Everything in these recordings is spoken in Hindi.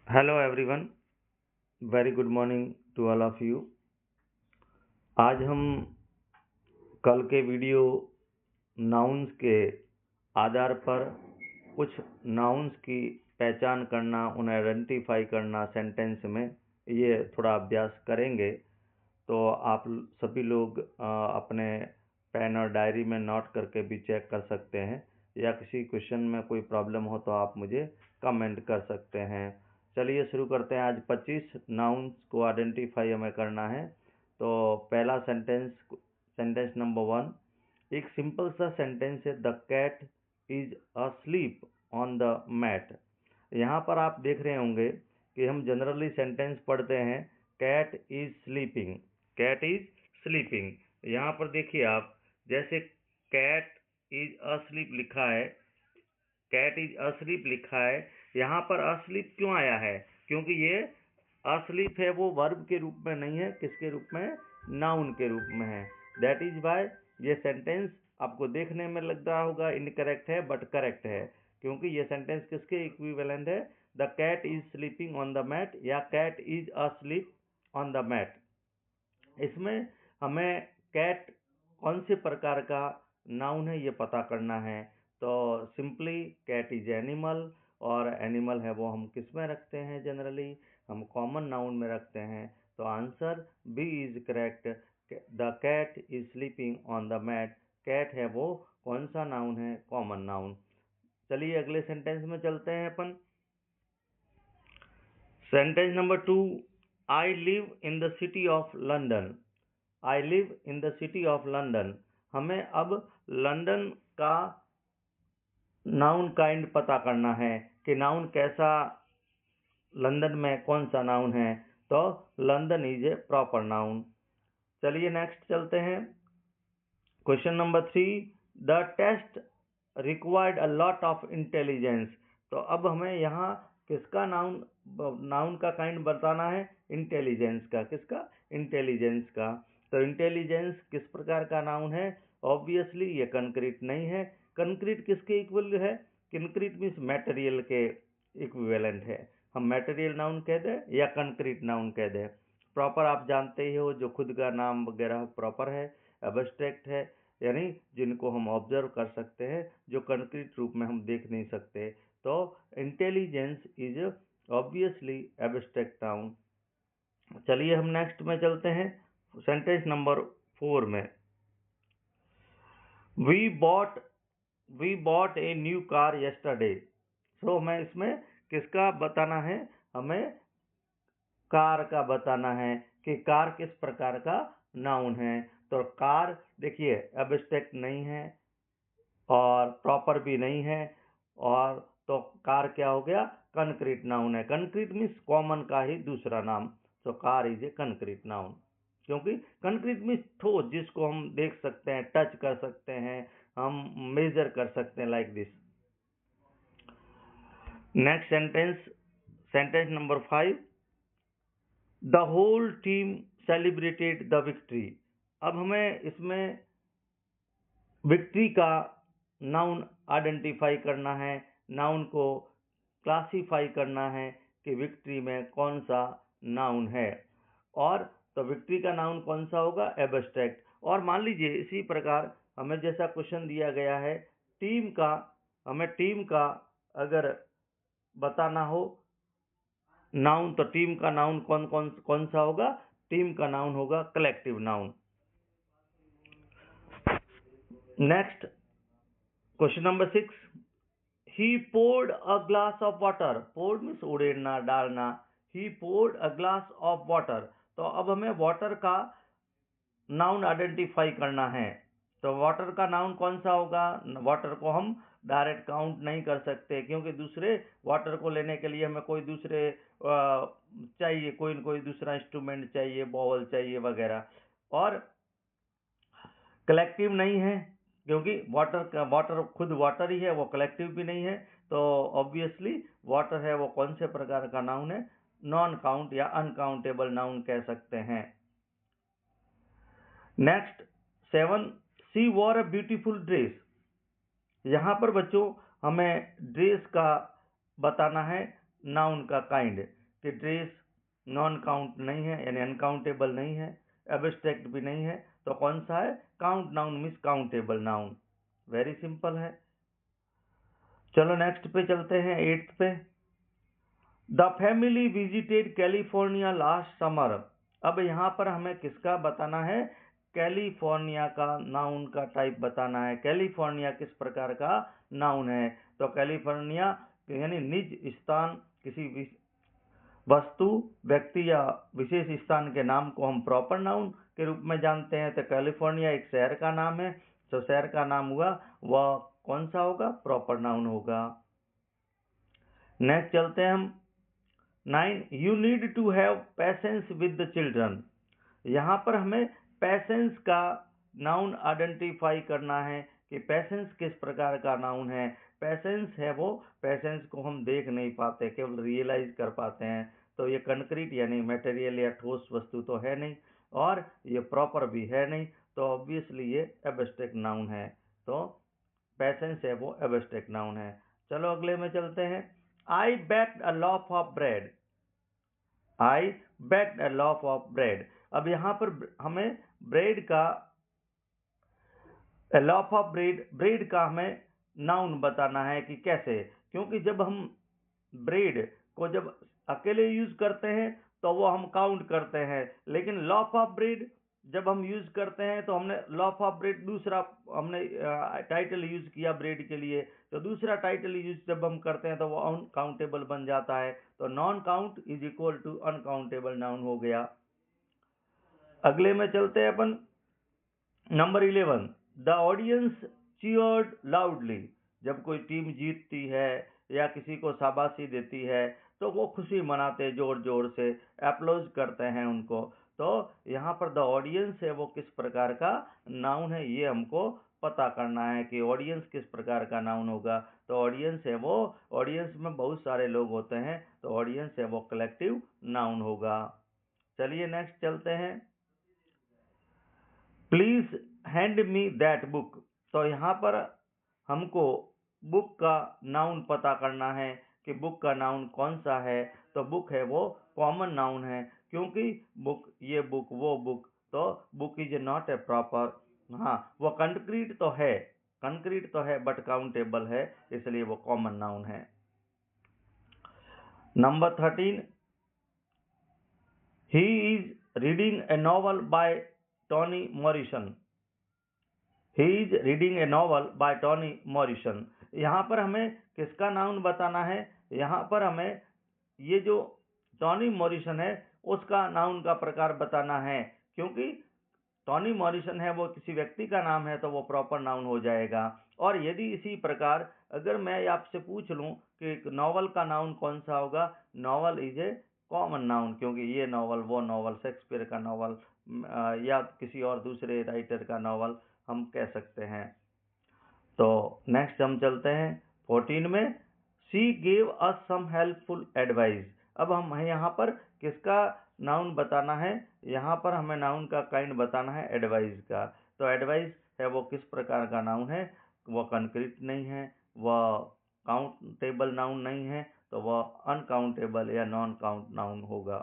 Hello everyone, very good morning to all of you. आज हम कल के वीडियो नाउन्स के आधार पर कुछ नाउन्स की पहचान करना, उन्हें आइडेंटिफाई करना सेंटेंस में, ये थोड़ा अभ्यास करेंगे। तो आप सभी लोग अपने पेन और डायरी में नोट करके भी चेक कर सकते हैं, या किसी क्वेश्चन में कोई प्रॉब्लम हो तो आप मुझे कमेंट कर सकते हैं। चलिए शुरू करते हैं। आज 25 नाउन्स को आइडेंटिफाई हमें करना है। तो पहला सेंटेंस नंबर 1, एक सिंपल सा सेंटेंस है, the cat is asleep on the mat. यहाँ पर आप देख रहे होंगे कि हम जनरली सेंटेंस पढ़ते हैं cat is sleeping, cat is sleeping. यहाँ पर देखिए आप, जैसे कैट इज अस्लीप लिखा है, कैट इज अस्लीप लिखा है, यहाँ पर अस्लीप क्यों आया है? क्योंकि ये अस्लीप है वो वर्ब के रूप में नहीं है, किसके रूप में? नाउन के रूप में है। दैट इज वाई ये सेंटेंस आपको देखने में लग रहा होगा इनकरेक्ट है, बट करेक्ट है, क्योंकि ये सेंटेंस किसके इक्विवेलेंट है? The cat is sleeping on the mat या cat is asleep on the mat. इसमें हमें कैट कौन से प्रकार का नाउन है ये पता करना है। तो सिंपली कैट इज एनिमल, और एनिमल है वो हम किस में रखते हैं? जनरली हम कॉमन नाउन में रखते हैं। तो answer B is correct. The cat is sleeping on the mat, cat है वो कौन सा नाउन है? Common noun. चलिए अगले सेंटेंस में चलते हैं अपन। Sentence number 2, I live in the city of London. I live in the city of London. हमें अब लंदन का नाउन काइंड पता करना है कि नाउन कैसा, लंदन में कौन सा नाउन है। तो London is a proper noun. चलिए नेक्स्ट चलते हैं। Question number 3, the test required a lot of intelligence. तो अब हमें यहाँ किसका नाउन का काइंड बताना है? इंटेलिजेंस का। किसका? इंटेलिजेंस का। तो इंटेलिजेंस किस प्रकार का नाउन है? ऑब्वियसली ये कंक्रीट नहीं है। कंक्रीट किसके इक्वल है? कंक्रीट मीन्स मटेरियल के इक्विवेलेंट है। हम मटेरियल नाउन कह दें या कंक्रीट नाउन कह दें। प्रॉपर आप जानते ही हो, जो खुद का नाम वगैरह प्रॉपर है। एब्स्ट्रैक्ट है, यानी जिनको हम ऑब्जर्व कर सकते हैं, जो कंक्रीट रूप में हम देख नहीं सकते। तो intelligence is obviously abstract noun. चलिए हम नेक्स्ट में चलते हैं, सेंटेंस नंबर 4 में। We bought a new car yesterday. So हमें इसमें किसका बताना है? हमें कार का बताना है कि कार किस प्रकार का नाउन है। तो कार देखिए एब्स्ट्रैक्ट नहीं है और प्रॉपर भी नहीं है, और तो कार क्या हो गया? कंक्रीट नाउन है। कंक्रीट मीन्स कॉमन का ही दूसरा नाम। तो car is a concrete noun, क्योंकि कंक्रीट मीन्स ठोस, जिसको हम देख सकते हैं, टच कर सकते हैं, हम मेजर कर सकते हैं, like this. Next sentence number 5, the whole team celebrated the victory. अब हमें इसमें विक्ट्री का नाउन आइडेंटिफाई करना है, नाउन को क्लासिफाई करना है कि विक्ट्री में कौन सा नाउन है। और तो विक्ट्री का नाउन कौन सा होगा? एब्स्ट्रैक्ट। और मान लीजिए इसी प्रकार हमें जैसा क्वेश्चन दिया गया है, टीम का, हमें टीम का अगर बताना हो नाउन, तो टीम का नाउन कौन सा होगा? टीम का नाउन होगा collective noun. Next question number 6, he poured a glass of water। poured means उड़ेलना, डालना। he poured a glass of water। तो अब हमें वाटर का नाउन आइडेंटिफाई करना है। तो वाटर का नाउन कौन सा होगा? वाटर को हम डायरेक्ट काउंट नहीं कर सकते, क्योंकि दूसरे वाटर को लेने के लिए हमें कोई दूसरे चाहिए, कोई न कोई दूसरा इंस्ट्रूमेंट चाहिए, बॉल चाहिए वगैरह। और कलेक्टिव नहीं है, क्योंकि वाटर खुद वाटर ही है, वो कलेक्टिव भी नहीं है। तो ऑब्वियसली वाटर है वो कौन से प्रकार का नाउन है? नॉन काउंट या अनकाउंटेबल नाउन कह सकते हैं। Next 7, she war a beautiful dress. यहाँ पर बच्चों हमें ड्रेस का बताना है, नाउन का काइंड, कि ड्रेस नॉन काउंट नहीं है यानी अनकाउंटेबल नहीं है, एब्स्ट्रैक्ट भी नहीं है, तो कौन सा है? Count noun means countable noun. Very simple है। चलो नेक्स्ट पे चलते हैं, 8th पे। The family visited California last summer. अब यहाँ पर हमें किसका बताना है? कैलिफोर्निया का नाउन का टाइप बताना है। कैलिफोर्निया किस प्रकार का नाउन है? तो कैलिफोर्निया यानी निज स्थान, किसी वस्तु, व्यक्ति या विशेष स्थान के नाम को हम प्रॉपर नाउन के रूप में जानते हैं। तो कैलिफोर्निया एक शहर का नाम है, तो शहर का नाम हुआ, वह कौन सा होगा? प्रॉपर नाउन होगा। नेक्स्ट चलते हैं हम 9, you need to have patience with the children. यहाँ पर हमें पेशेंस का नाउन आइडेंटिफाई करना है कि पेशेंस किस प्रकार का नाउन है। पेशेंस है वो, पेशेंस को हम देख नहीं पाते, केवल रियलाइज कर पाते हैं। तो ये कंक्रीट यानी मटेरियल या ठोस वस्तु तो है नहीं, और ये प्रॉपर भी है नहीं, तो ऑब्वियसली ये एब्स्ट्रैक्ट नाउन है। तो पेशेंस है वो एब्स्ट्रैक्ट नाउन है। चलो अगले में चलते हैं। I baked a loaf of bread. I baked a loaf of bread. अब यहाँ पर हमें ब्रेड का, लॉफ ऑफ ब्रेड, ब्रेड का हमें नाउन बताना है कि कैसे, क्योंकि जब हम ब्रेड को जब अकेले यूज करते हैं तो वो हम काउंट करते हैं, लेकिन लॉफ ऑफ ब्रेड जब हम यूज करते हैं तो हमने लॉफ ऑफ ब्रेड दूसरा हमने टाइटल यूज किया ब्रेड के लिए, तो दूसरा टाइटल यूज जब हम करते हैं तो वो अनकाउंटेबल बन जाता है। तो non count is equal to uncountable noun हो गया। अगले में चलते हैं अपन, number 11, the audience cheered loudly. जब कोई टीम जीतती है या किसी को शाबाशी देती है तो वो खुशी मनाते जोर जोर से, एप्लॉज करते हैं उनको। तो यहाँ पर द ऑडियंस है वो किस प्रकार का नाउन है, ये हमको पता करना है कि ऑडियंस किस प्रकार का नाउन होगा। तो ऑडियंस है वो, ऑडियंस में बहुत सारे लोग होते हैं, तो ऑडियंस है वो कलेक्टिव नाउन होगा। चलिए नेक्स्ट चलते हैं, please hand me that book. तो यहाँ पर हमको बुक का नाउन पता करना है कि बुक का नाउन कौन सा है। तो बुक है वो कॉमन नाउन है, क्योंकि बुक, ये बुक, वो बुक, तो book is not a proper. हाँ, वो कंक्रीट तो है, कंक्रीट तो है बट काउंटेबल है, इसलिए वो कॉमन नाउन है। Number 13, he is reading A novel bye Toni Morrison. He is reading A novel bye Toni Morrison. यहाँ पर हमें किसका नाउन बताना है? यहाँ पर हमें ये जो टॉनी मॉरिसन है उसका नाउन का प्रकार बताना है, क्योंकि टॉनी मॉरिसन है वो किसी व्यक्ति का नाम है तो वो प्रॉपर नाउन हो जाएगा। और यदि इसी प्रकार अगर मैं आपसे पूछ लूं कि नॉवल का नाउन कौन सा होगा, novel is a common noun, क्योंकि ये नॉवल, वो नॉवल, शेक्सपियर का नॉवल या किसी और दूसरे राइटर का नॉवल हम कह सकते हैं। तो नेक्स्ट हम चलते हैं 14 में, she gave us some helpful advice. अब हम यहाँ पर किसका नाउन बताना है? यहाँ पर हमें नाउन का काइंड बताना है एडवाइस का। तो एडवाइस है वो किस प्रकार का नाउन है? वह कंक्रीट नहीं है, वह काउंटेबल नाउन नहीं है, तो वह अनकाउंटेबल या नॉन काउंट नाउन होगा।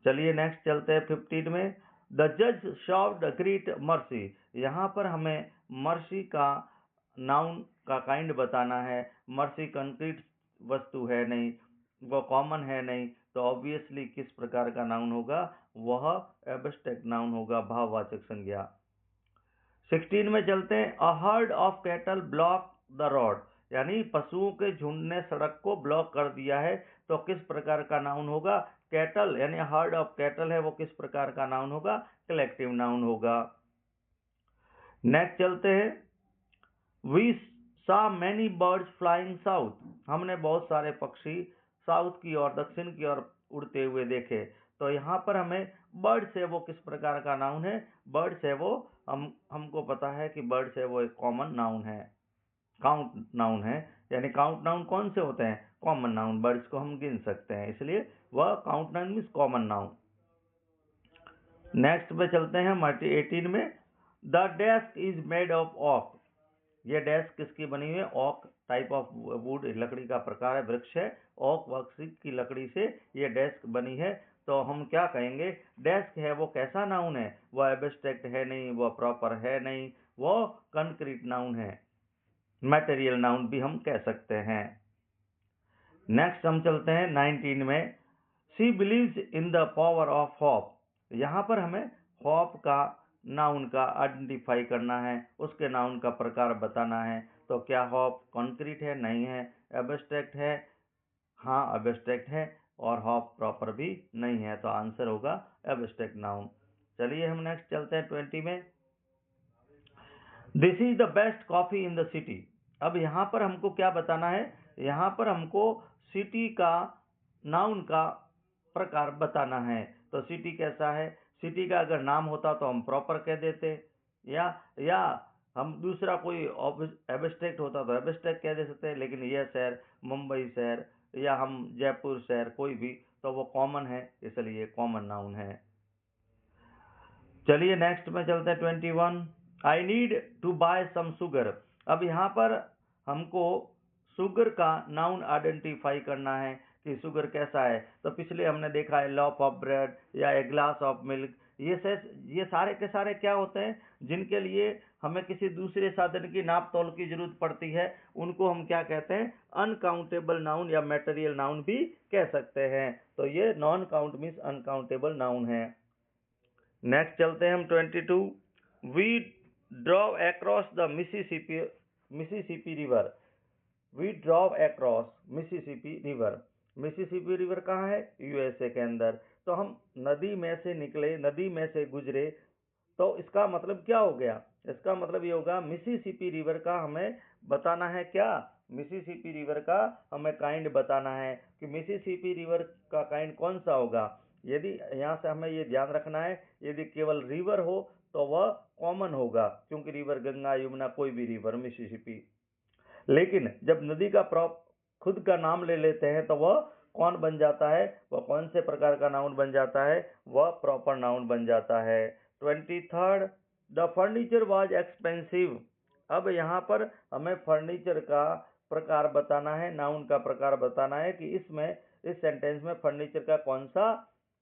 चलिए नेक्स्ट चलते हैं 15 में, द जज शॉव्ड ग्रेट मर्सी। यहाँ पर हमें मर्सी का नाउन का काइंड बताना है। मर्सी कंक्रीट वस्तु है नहीं, वो कॉमन है नहीं, तो ऑब्वियसली किस प्रकार का नाउन होगा? वह एब्स्ट्रैक्ट नाउन होगा, भाववाचक संज्ञा। 16 में चलते हैं, a herd of cattle block the road. यानी पशुओं के झुंड ने सड़क को ब्लॉक कर दिया है, तो किस प्रकार का नाउन होगा? कैटल यानी हर्ड ऑफ कैटल है वो किस प्रकार का नाउन होगा? कलेक्टिव नाउन होगा। नेक्स्ट चलते हैं, we saw many birds flying south. हमने बहुत सारे पक्षी साउथ की ओर, दक्षिण की ओर उड़ते हुए देखे। तो यहाँ पर हमें बर्ड्स है वो किस प्रकार का नाउन है? बर्ड्स है वो, हमको पता है कि बर्ड्स है वो एक कॉमन नाउन है, काउंट नाउन है। यानी काउंट नाउन कौन से होते हैं? कॉमन नाउन, बर्ड्स को हम गिन सकते हैं, इसलिए वह count noun means common noun. Next पे चलते हैं 18 में, the desk is made of. ये डेस्क किसकी बनी हुई है? ओक टाइप ऑफ वुड, लकड़ी का प्रकार है, वृक्ष है, ओक वृक्ष की लकड़ी से ये डेस्क बनी है। तो हम क्या कहेंगे? डेस्क है वो कैसा नाउन है? वो एब्स्ट्रैक्ट है नहीं, वो प्रॉपर है नहीं, वो कंक्रीट नाउन है, मटेरियल नाउन भी हम कह सकते हैं। नेक्स्ट हम चलते हैं 19 में। She believes in the power of hope. यहाँ पर हमें होप का नाउन का आइडेंटिफाई करना है, उसके नाउन का प्रकार बताना है। तो क्या होप कॉन्क्रीट है? नहीं है। एब्स्ट्रैक्ट है? हाँ एब्स्ट्रैक्ट है। और होप प्रॉपर भी नहीं है, तो आंसर होगा एब्स्ट्रैक्ट नाउन। चलिए हम नेक्स्ट चलते हैं 20 में। This is the best coffee in the city. अब यहाँ पर हमको क्या बताना है? यहाँ पर हमको सिटी का नाउन का प्रकार बताना है। तो सिटी कैसा है? सिटी का अगर नाम होता तो हम प्रॉपर कह देते, या हम दूसरा कोई एब्स्ट्रैक्ट होता तो एब्स्ट्रैक्ट कह दे सकते हैं। लेकिन यह शहर मुंबई शहर या हम जयपुर शहर कोई भी, तो वो कॉमन है, इसलिए कॉमन नाउन है। चलिए नेक्स्ट में चलते हैं 21। I need to buy some sugar. अब यहाँ पर हमको शुगर का नाउन आइडेंटिफाई करना है कि शुगर कैसा है। तो पिछले हमने देखा है लॉफ ऑफ ब्रेड या ए ग्लास ऑफ मिल्क। ये सारे के सारे क्या होते हैं? जिनके लिए हमें किसी दूसरे साधन की नाप तोल की जरूरत पड़ती है, उनको हम क्या कहते हैं? अनकाउंटेबल नाउन या मटेरियल नाउन भी कह सकते हैं। तो ये non count means uncountable noun है। नेक्स्ट चलते हैं हम 22। We drove across the Mississippi river. We drove across Mississippi river. Mississippi river कहाँ है? यूएसए के अंदर। तो हम नदी में से निकले, नदी में से गुजरे, तो इसका मतलब क्या हो गया? इसका मतलब ये होगा मिसिसिपी रिवर का हमें बताना है क्या? मिसिसिपी रिवर का हमें काइंड बताना है कि मिसिसिपी रिवर का काइंड कौन सा होगा। यदि यहाँ से हमें ये ध्यान रखना है, यदि केवल रिवर हो तो वह कॉमन होगा, क्योंकि रिवर गंगा यमुना कोई भी रिवर मिसिसिपी। लेकिन जब नदी का खुद का नाम ले लेते हैं तो वह कौन बन जाता है? वह कौन से प्रकार का नाउन बन जाता है? वह प्रॉपर नाउन बन जाता है। 23, द फर्नीचर वॉज एक्सपेंसिव। अब यहाँ पर हमें फर्नीचर का प्रकार बताना है, नाउन का प्रकार बताना है कि इस सेंटेंस में फर्नीचर का कौन सा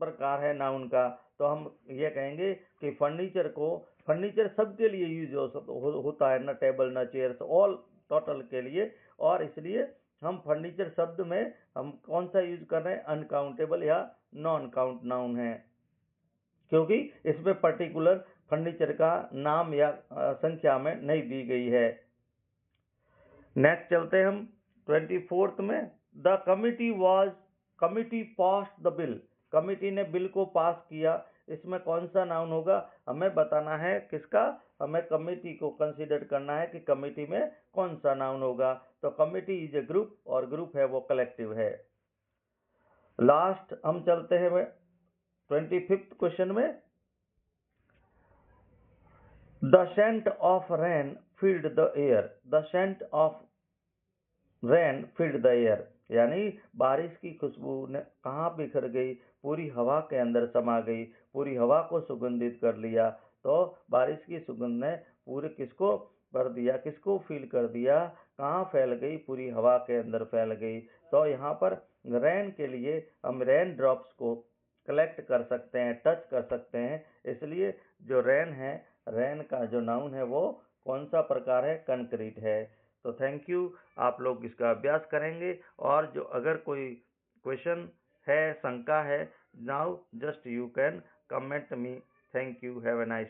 प्रकार है नाउन का। तो हम ये कहेंगे कि फर्नीचर सबके लिए यूज होता है, न टेबल न चेयर्स, ऑल टोटल के लिए। और इसलिए हम फर्नीचर शब्द में हम कौन सा यूज कर रहे हैं? अनकाउंटेबल या नॉन काउंट नाउन है, क्योंकि इसमें पर्टिकुलर फर्नीचर का नाम या संख्या में नहीं दी गई है। नेक्स्ट चलते हैं हम 24 में। The committee passed the bill. Committee ने बिल को पास किया। इसमें कौन सा नाउन होगा? हमें बताना है किसका? हमें कमिटी को कंसीडर करना है कि कमिटी में कौन सा नाउन होगा। तो कमिटी इज ए ग्रुप, और ग्रुप है वो कलेक्टिव है। लास्ट हम चलते हैं 25th क्वेश्चन में। The scent of rain filled the air. The scent of rain filled the air, यानी बारिश की खुशबू ने कहाँ बिखर गई? पूरी हवा के अंदर समा गई, पूरी हवा को सुगंधित कर लिया। तो बारिश की सुगंध ने पूरे किसको भर दिया, किसको फील कर दिया? कहाँ फैल गई? पूरी हवा के अंदर फैल गई। तो यहाँ पर रेन के लिए हम रेन ड्रॉप्स को कलेक्ट कर सकते हैं, टच कर सकते हैं। इसलिए जो रेन है, रेन का जो नाउन है वो कौन सा प्रकार है? कंक्रीट है। तो थैंक यू, आप लोग इसका अभ्यास करेंगे। और जो अगर कोई क्वेश्चन है, शंका है, now just you can comment me. Thank you, have a nice